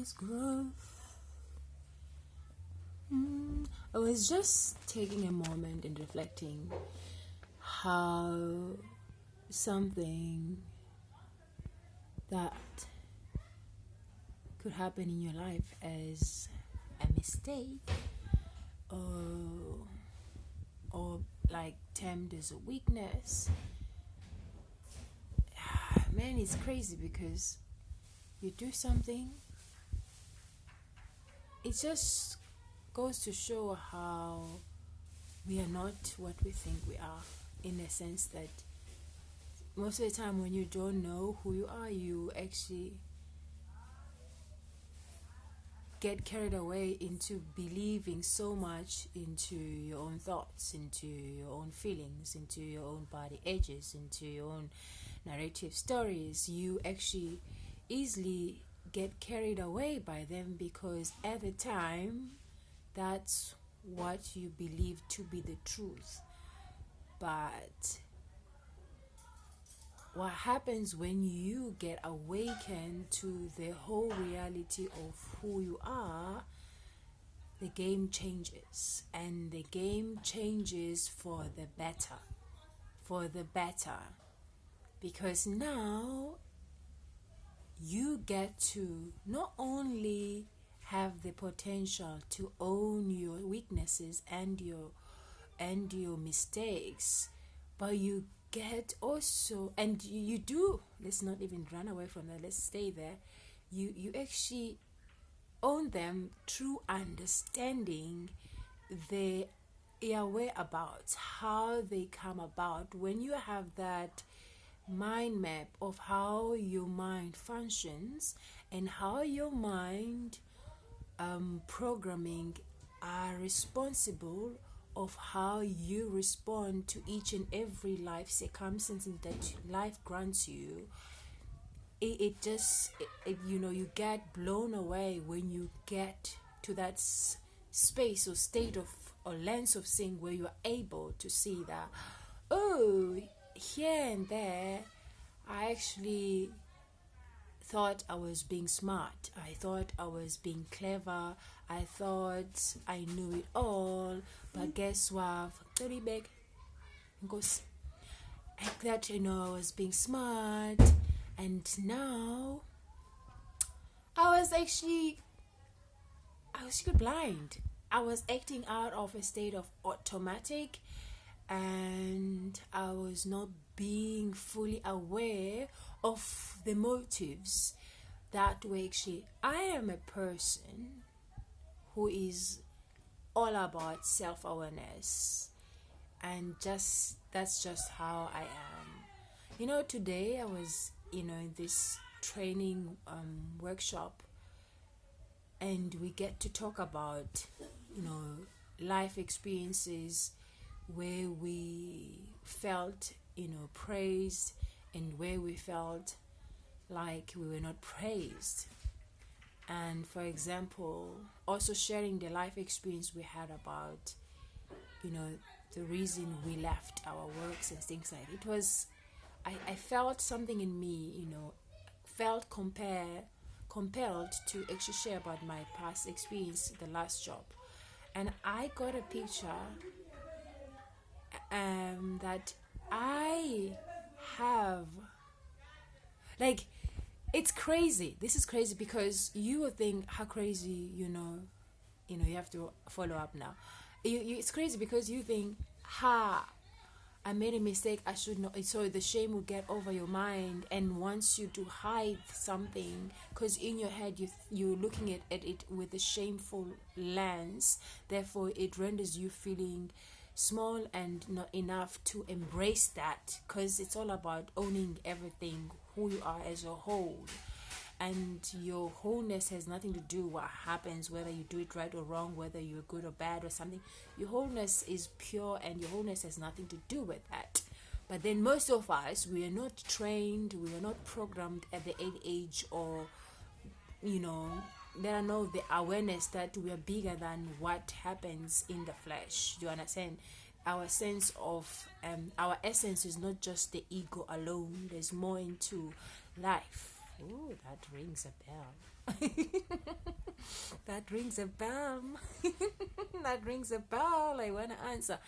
is growth. I was just taking a moment and reflecting how something that could happen in your life as a mistake or like termed as a weakness. Man, it's crazy because you do something, it just goes to show how we are not what we think we are, in a sense that most of the time when you don't know who you are, you actually get carried away into believing so much into your own thoughts, into your own feelings, into your own body edges, into your own narrative stories. You actually easily get carried away by them because at the time that's what you believe to be the truth. But what happens when you get awakened to the whole reality of who you are, the game changes, and the game changes for the better, because now you get to not only have the potential to own your weaknesses and your mistakes, but you get also, and you do, let's not even run away from that, let's stay there, you actually own them through understanding the whereabouts, how they come about. When you have that mind map of how your mind functions and how your mind programming are responsible of how you respond to each and every life circumstance that life grants you, you get blown away when you get to that space or state of or lens of seeing where you are able to see that, oh, here and there I actually thought I was being smart, I thought I was being clever, I thought I knew it all, but guess what? I thought, I was being smart, and now I was blind. I was acting out of a state of automatic, and I was not being fully aware of the motives that were actually. I am a person who is all about self-awareness, and that's just how I am. Today I was in this training workshop, and we get to talk about life experiences where we felt praised and where we felt like we were not praised. And for example, also sharing the life experience we had about the reason we left our works and things like it was, I felt something in me felt compelled to actually share about my past experience, the last job. And I got a picture that I have, like, it's crazy. This is crazy because you will think how crazy, you have to follow up now. It's crazy because you think, I made a mistake, I should not. So the shame will get over your mind and wants you to hide something, because in your head you're looking at it with a shameful lens. Therefore, it renders you feeling small and not enough to embrace that, because it's all about owning everything, who you are as a whole. And your wholeness has nothing to do what happens, whether you do it right or wrong, whether you're good or bad or something. Your wholeness is pure, and your wholeness has nothing to do with that. But then most of us, we are not trained, we are not programmed at the age, or there are no the awareness that we are bigger than what happens in the flesh. Do you understand? Our sense of our essence is not just the ego alone. There's more into life. Ooh, that rings a bell. That rings a bell. That rings a bell. I want to answer.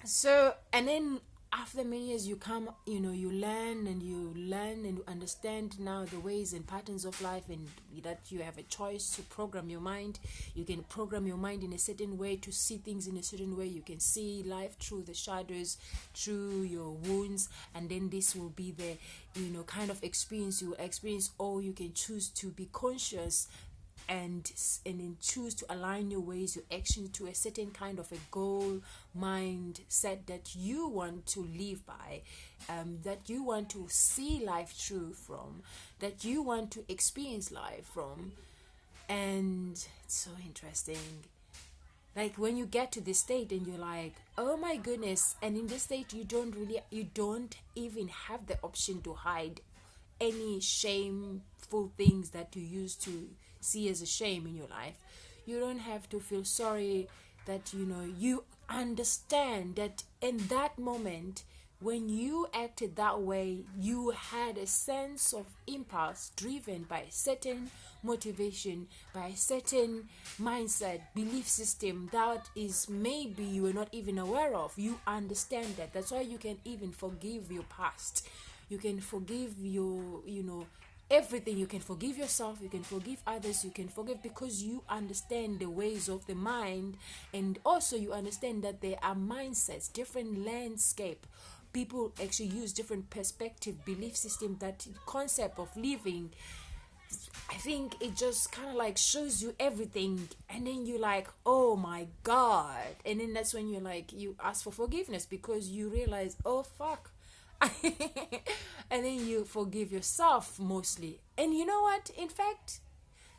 So, and then after many years, you come, you learn and you understand now the ways and patterns of life, and that you have a choice to program your mind. You can program your mind in a certain way to see things in a certain way. You can see life through the shadows, through your wounds, and then this will be the, kind of experience you will experience, or you can choose to be conscious and then choose to align your ways, your action to a certain kind of a goal mindset that you want to live by, that you want to see life through from, that you want to experience life from. And it's so interesting, like when you get to this state and you're like, oh my goodness, and in this state you don't even have the option to hide any shameful things that you used to see as a shame in your life. You don't have to feel sorry, that you understand that in that moment when you acted that way, you had a sense of impulse driven by a certain motivation, by a certain mindset, belief system that is maybe you were not even aware of. You understand that. That's why you can even forgive your past. You can forgive your, everything. You can forgive yourself, you can forgive others, you can forgive because you understand the ways of the mind, and also you understand that there are mindsets, different landscape. People actually use different perspective, belief system, that concept of living. I think it just kind of like shows you everything, and then you're like, oh my God. And then that's when you're like, you ask for forgiveness because you realize, oh fuck. And then you forgive yourself mostly. And you know what? In fact,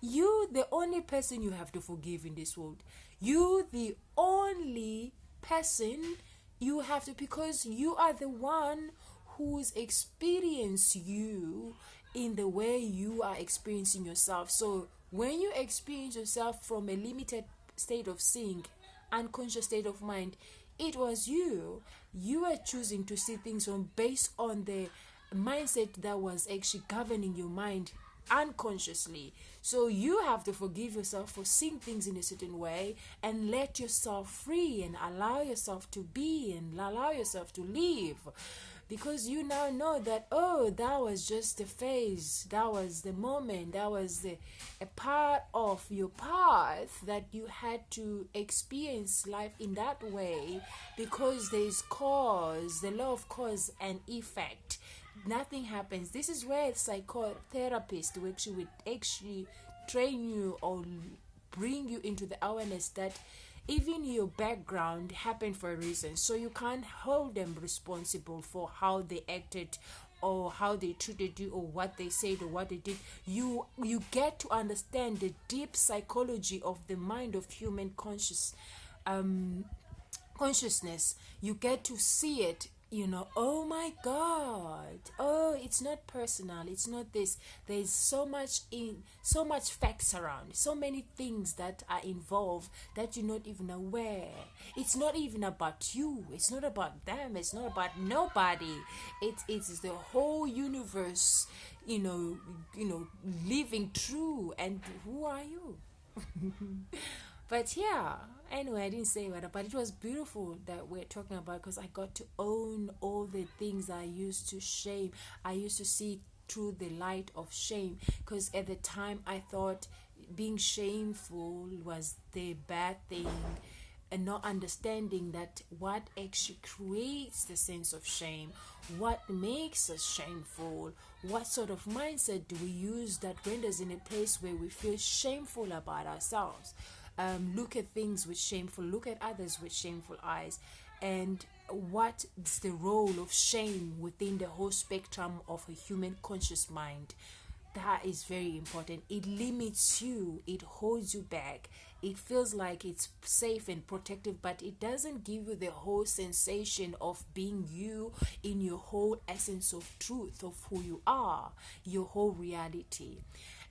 you the only person you have to forgive in this world. You the only person you have to, because you are the one who's experienced you in the way you are experiencing yourself. So when you experience yourself from a limited state of seeing, unconscious state of mind, it was you were choosing to see things from based on the mindset that was actually governing your mind unconsciously. So you have to forgive yourself for seeing things in a certain way and let yourself free and allow yourself to be and allow yourself to live, because you now know that, oh, that was just a phase, that was the moment, that was a part of your path, that you had to experience life in that way, because there is cause, the law of cause and effect. Nothing happens. This is where psychotherapists would actually train you or bring you into the awareness that even your background happened for a reason. So you can't hold them responsible for how they acted or how they treated you or what they said or what they did. You get to understand the deep psychology of the mind of human consciousness. You get to see it. Oh my God, oh, it's not personal, it's not this. There's so much facts around, so many things that are involved that you're not even aware. It's not even about you, it's not about them, it's not about nobody. It's the whole universe, living true. And who are you? But yeah, anyway, I didn't say what, but it was beautiful that we're talking about, because I got to own all the things I used to shame. I used to see through the light of shame, because at the time I thought being shameful was the bad thing, and not understanding that what actually creates the sense of shame, what makes us shameful, what sort of mindset do we use that renders in a place where we feel shameful about ourselves. Look at things with shameful, look at others with shameful eyes, and what is the role of shame within the whole spectrum of a human conscious mind. That is very important. It limits you, it holds you back, it feels like it's safe and protective, but it doesn't give you the whole sensation of being you in your whole essence of truth of who you are, your whole reality.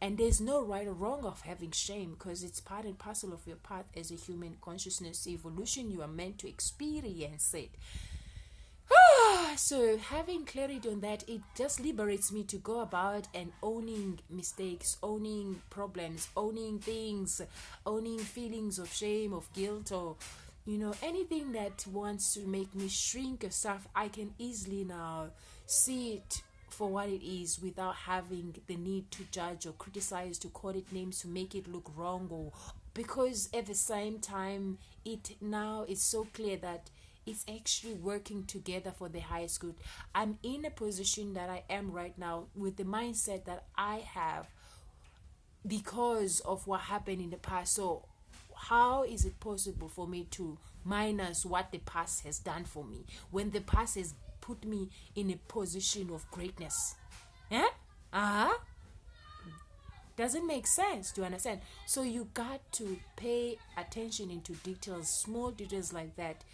And there's no right or wrong of having shame, because it's part and parcel of your path as a human consciousness evolution. You are meant to experience it. Yeah, so having clarity on that, it just liberates me to go about and owning mistakes, owning problems, owning things, owning feelings of shame, of guilt, or anything that wants to make me shrink or stuff. I can easily now see it for what it is without having the need to judge or criticize, to call it names, to make it look wrong, or because at the same time it now is so clear that it's actually working together for the highest good. I'm in a position that I am right now with the mindset that I have because of what happened in the past. So how is it possible for me to minus what the past has done for me when the past has put me in a position of greatness? Yeah? Uh-huh. Doesn't make sense. Do you understand? So you got to pay attention into details, small details like that.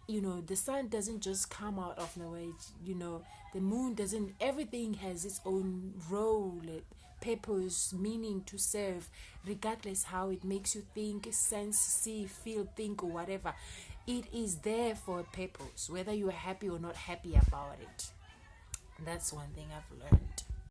The sun doesn't just come out of nowhere. The moon doesn't. Everything has its own role, purpose, meaning to serve, regardless how it makes you think, sense, see, feel, think, or whatever. It is there for a purpose, whether you are happy or not happy about it. That's one thing I've learned.